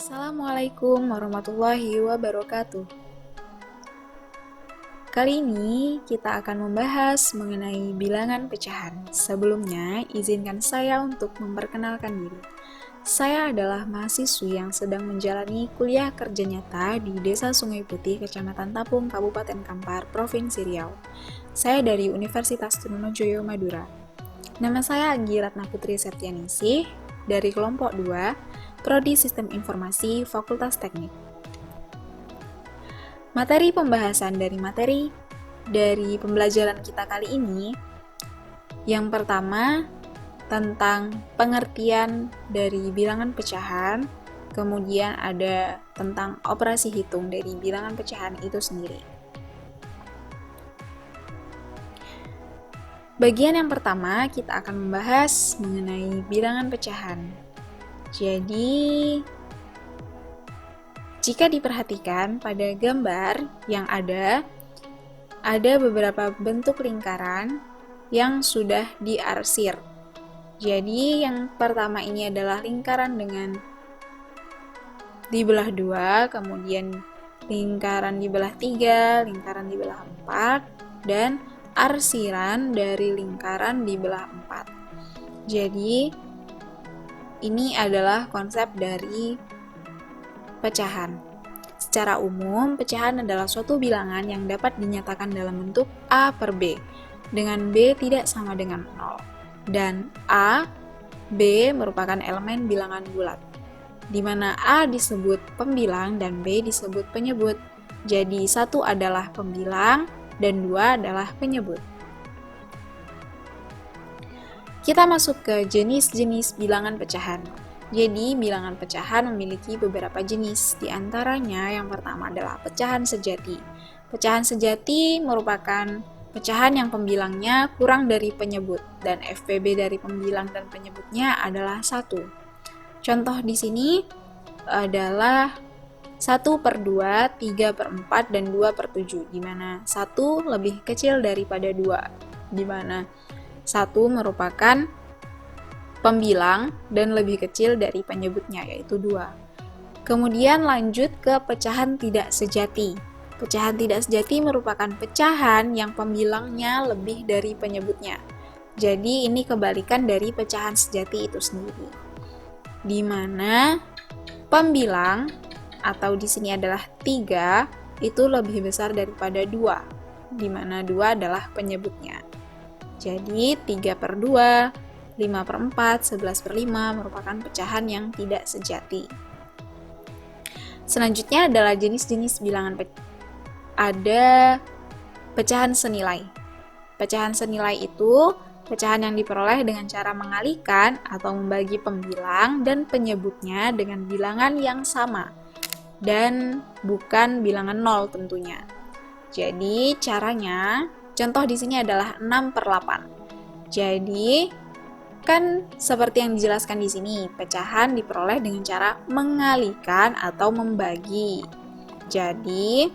Assalamualaikum warahmatullahi wabarakatuh. Kali ini kita akan membahas mengenai bilangan pecahan. Sebelumnya, izinkan saya untuk memperkenalkan diri. Saya adalah mahasiswi yang sedang menjalani kuliah kerja nyata di Desa Sungai Putih, Kecamatan Tapung, Kabupaten Kampar, Provinsi Riau. Saya dari Universitas Trunojoyo, Madura. Nama saya Anggi Ratna Putri Septianingsih, dari kelompok 2, Prodi Sistem Informasi, Fakultas Teknik. Materi pembahasan dari pembelajaran kita kali ini, yang pertama tentang pengertian dari bilangan pecahan, kemudian ada tentang operasi hitung dari bilangan pecahan itu sendiri. Bagian yang pertama kita akan membahas mengenai bilangan pecahan. Jadi, jika diperhatikan pada gambar yang ada beberapa bentuk lingkaran yang sudah diarsir. Jadi, yang pertama ini adalah lingkaran dengan dibelah 2, kemudian lingkaran dibelah 3, lingkaran dibelah 4, dan arsiran dari lingkaran dibelah 4. Jadi, ini adalah konsep dari pecahan. Secara umum, pecahan adalah suatu bilangan yang dapat dinyatakan dalam bentuk A per B, dengan B tidak sama dengan 0. Dan A, B merupakan elemen bilangan bulat, di mana A disebut pembilang dan B disebut penyebut. Jadi 1 adalah pembilang dan 2 adalah penyebut. Kita masuk ke jenis-jenis bilangan pecahan. Jadi, bilangan pecahan memiliki beberapa jenis. Di antaranya, yang pertama adalah pecahan sejati. Pecahan sejati merupakan pecahan yang pembilangnya kurang dari penyebut, dan FPB dari pembilang dan penyebutnya adalah 1. Contoh di sini adalah 1 per 2, 3 per 4, dan 2 per 7, di mana 1 lebih kecil daripada 2, di mana 1 merupakan pembilang dan lebih kecil dari penyebutnya, yaitu 2. Kemudian lanjut ke pecahan tidak sejati. Pecahan tidak sejati merupakan pecahan yang pembilangnya lebih dari penyebutnya. Jadi ini kebalikan dari pecahan sejati itu sendiri, di mana pembilang atau di sini adalah 3 itu lebih besar daripada 2, di mana 2 adalah penyebutnya. Jadi 3 per 2, 5 per 4, 11 per 5 merupakan pecahan yang tidak sejati. Selanjutnya adalah jenis-jenis bilangan ada pecahan senilai. Pecahan senilai itu pecahan yang diperoleh dengan cara mengalihkan atau membagi pembilang dan penyebutnya dengan bilangan yang sama dan bukan bilangan 0 tentunya. Jadi caranya, contoh di sini adalah 6 per 8. Jadi, kan seperti yang dijelaskan di sini, pecahan diperoleh dengan cara mengalihkan atau membagi. Jadi,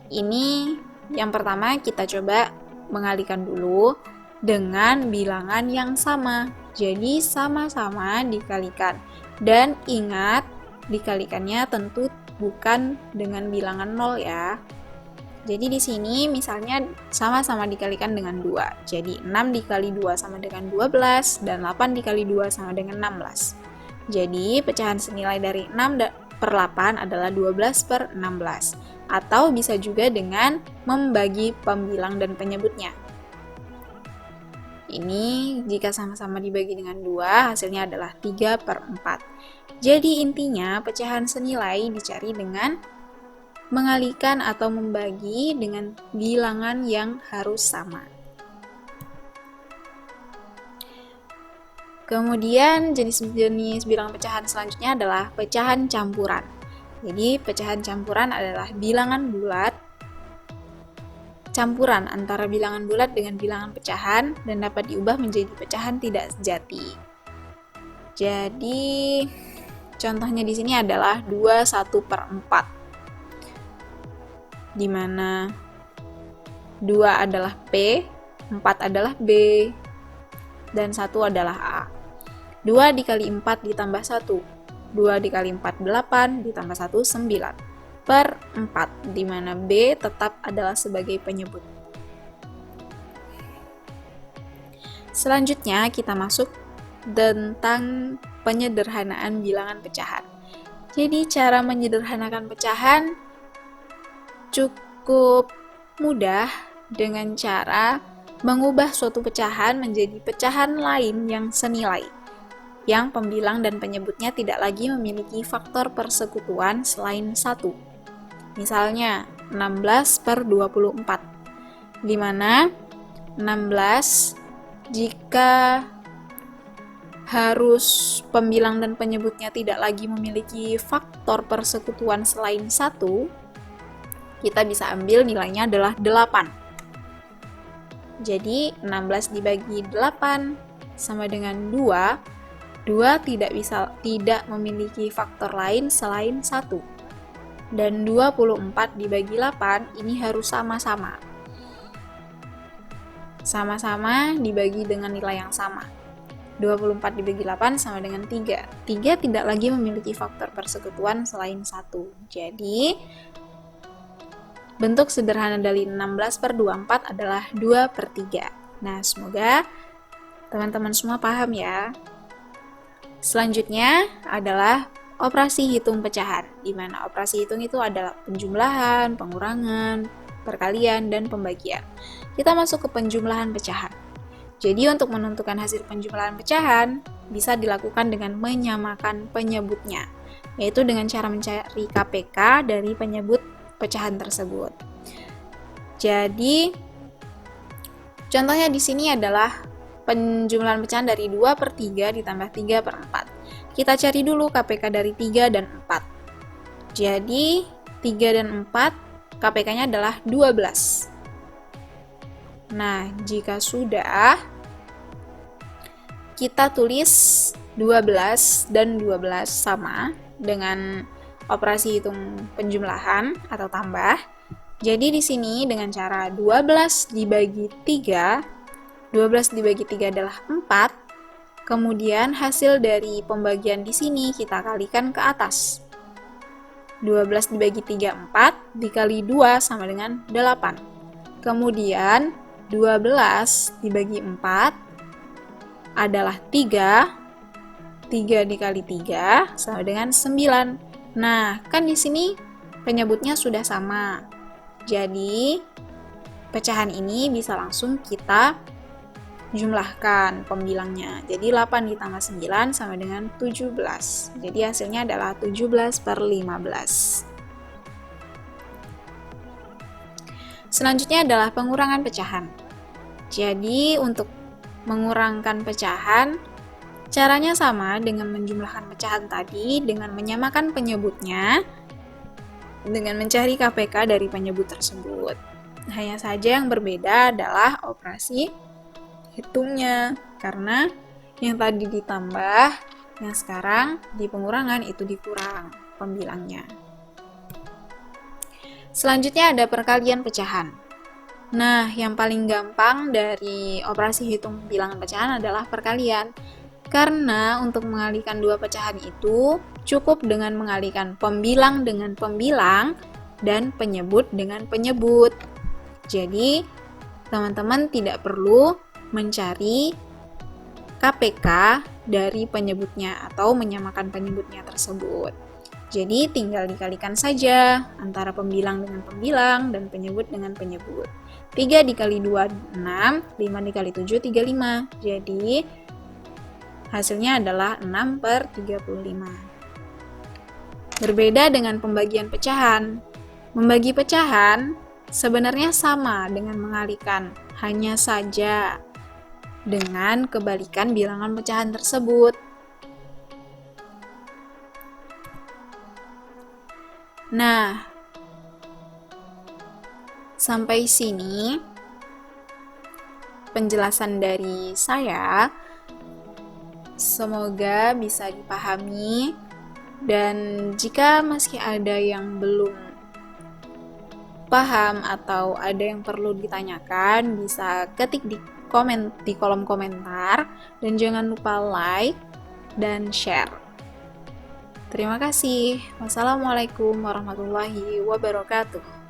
ini yang pertama kita coba mengalihkan dulu dengan bilangan yang sama. Jadi, sama-sama dikalikan. Dan ingat, dikalikannya tentu bukan dengan bilangan 0 ya. Jadi di sini misalnya sama-sama dikalikan dengan 2. Jadi 6 dikali 2 sama dengan 12 dan 8 dikali 2 sama dengan 16. Jadi pecahan senilai dari 6 per 8 adalah 12 per 16. Atau bisa juga dengan membagi pembilang dan penyebutnya. Ini jika sama-sama dibagi dengan 2, hasilnya adalah 3 per 4. Jadi intinya pecahan senilai dicari dengan mengalihkan atau membagi dengan bilangan yang harus sama. Kemudian jenis-jenis bilangan pecahan selanjutnya adalah pecahan campuran. Jadi pecahan campuran adalah bilangan bulat campuran antara bilangan bulat dengan bilangan pecahan dan dapat diubah menjadi pecahan tidak sejati. Jadi contohnya di sini adalah 21 per 4. Di mana 2 adalah P, 4 adalah B, dan 1 adalah A. 2 dikali 4 ditambah 1, 2 dikali 4, 8, ditambah 1, 9, per 4, di mana B tetap adalah sebagai penyebut. Selanjutnya, kita masuk tentang penyederhanaan bilangan pecahan. Jadi, cara menyederhanakan pecahan cukup mudah dengan cara mengubah suatu pecahan menjadi pecahan lain yang senilai, yang pembilang dan penyebutnya tidak lagi memiliki faktor persekutuan selain 1. Misalnya, 16 per 24, di mana 16 jika harus pembilang dan penyebutnya tidak lagi memiliki faktor persekutuan selain 1, kita bisa ambil nilainya adalah 8. Jadi 16 dibagi 8 sama dengan 2. 2 tidak memiliki faktor lain selain 1. Dan 24 dibagi 8 ini harus sama-sama. Sama-sama dibagi dengan nilai yang sama. 24 dibagi 8 sama dengan 3. 3 tidak lagi memiliki faktor persekutuan selain 1. Jadi, bentuk sederhana dari 16 per 24 adalah 2 per 3. Nah, semoga teman-teman semua paham ya. Selanjutnya adalah operasi hitung pecahan, di mana operasi hitung itu adalah penjumlahan, pengurangan, perkalian, dan pembagian. Kita masuk ke penjumlahan pecahan. Jadi, untuk menentukan hasil penjumlahan pecahan, bisa dilakukan dengan menyamakan penyebutnya, yaitu dengan cara mencari KPK dari penyebut pecahan tersebut. Jadi, contohnya di sini adalah penjumlahan pecahan dari 2 per 3 ditambah 3 per 4. Kita cari dulu KPK dari 3 dan 4. Jadi, 3 dan 4, KPK-nya adalah 12. Nah, jika sudah, kita tulis 12 dan 12 sama dengan operasi hitung penjumlahan atau tambah. Jadi di sini dengan cara 12 dibagi 3, 12 dibagi 3 adalah 4. Kemudian hasil dari pembagian di sini kita kalikan ke atas. 12 dibagi 3, 4, dikali 2 sama dengan 8. Kemudian 12 dibagi 4 adalah 3. 3 dikali 3 sama dengan 9. Nah, kan di sini penyebutnya sudah sama. Jadi, pecahan ini bisa langsung kita jumlahkan pembilangnya. Jadi, 8 ditambah 9 sama dengan 17. Jadi, hasilnya adalah 17 per 15. Selanjutnya adalah pengurangan pecahan. Jadi, untuk mengurangkan pecahan, caranya sama dengan menjumlahkan pecahan tadi, dengan menyamakan penyebutnya, dengan mencari KPK dari penyebut tersebut. Hanya saja yang berbeda adalah operasi hitungnya, karena yang tadi ditambah, yang sekarang di pengurangan itu dikurang pembilangnya. Selanjutnya ada perkalian pecahan. Nah, yang paling gampang dari operasi hitung bilangan pecahan adalah perkalian. Karena untuk mengalihkan dua pecahan itu cukup dengan mengalihkan pembilang dengan pembilang dan penyebut dengan penyebut. Jadi, teman-teman tidak perlu mencari KPK dari penyebutnya atau menyamakan penyebutnya tersebut. Jadi, tinggal dikalikan saja antara pembilang dengan pembilang dan penyebut dengan penyebut. 3 dikali 2, 6, 5 dikali 7, 35. Jadi, hasilnya adalah 6 per 35. Berbeda dengan pembagian pecahan. Membagi pecahan sebenarnya sama dengan mengalihkan, hanya saja dengan kebalikan bilangan pecahan tersebut. Nah, sampai sini penjelasan dari saya. Semoga bisa dipahami, dan jika masih ada yang belum paham atau ada yang perlu ditanyakan, bisa ketik di kolom komentar, dan jangan lupa like dan share. Terima kasih. Wassalamualaikum warahmatullahi wabarakatuh.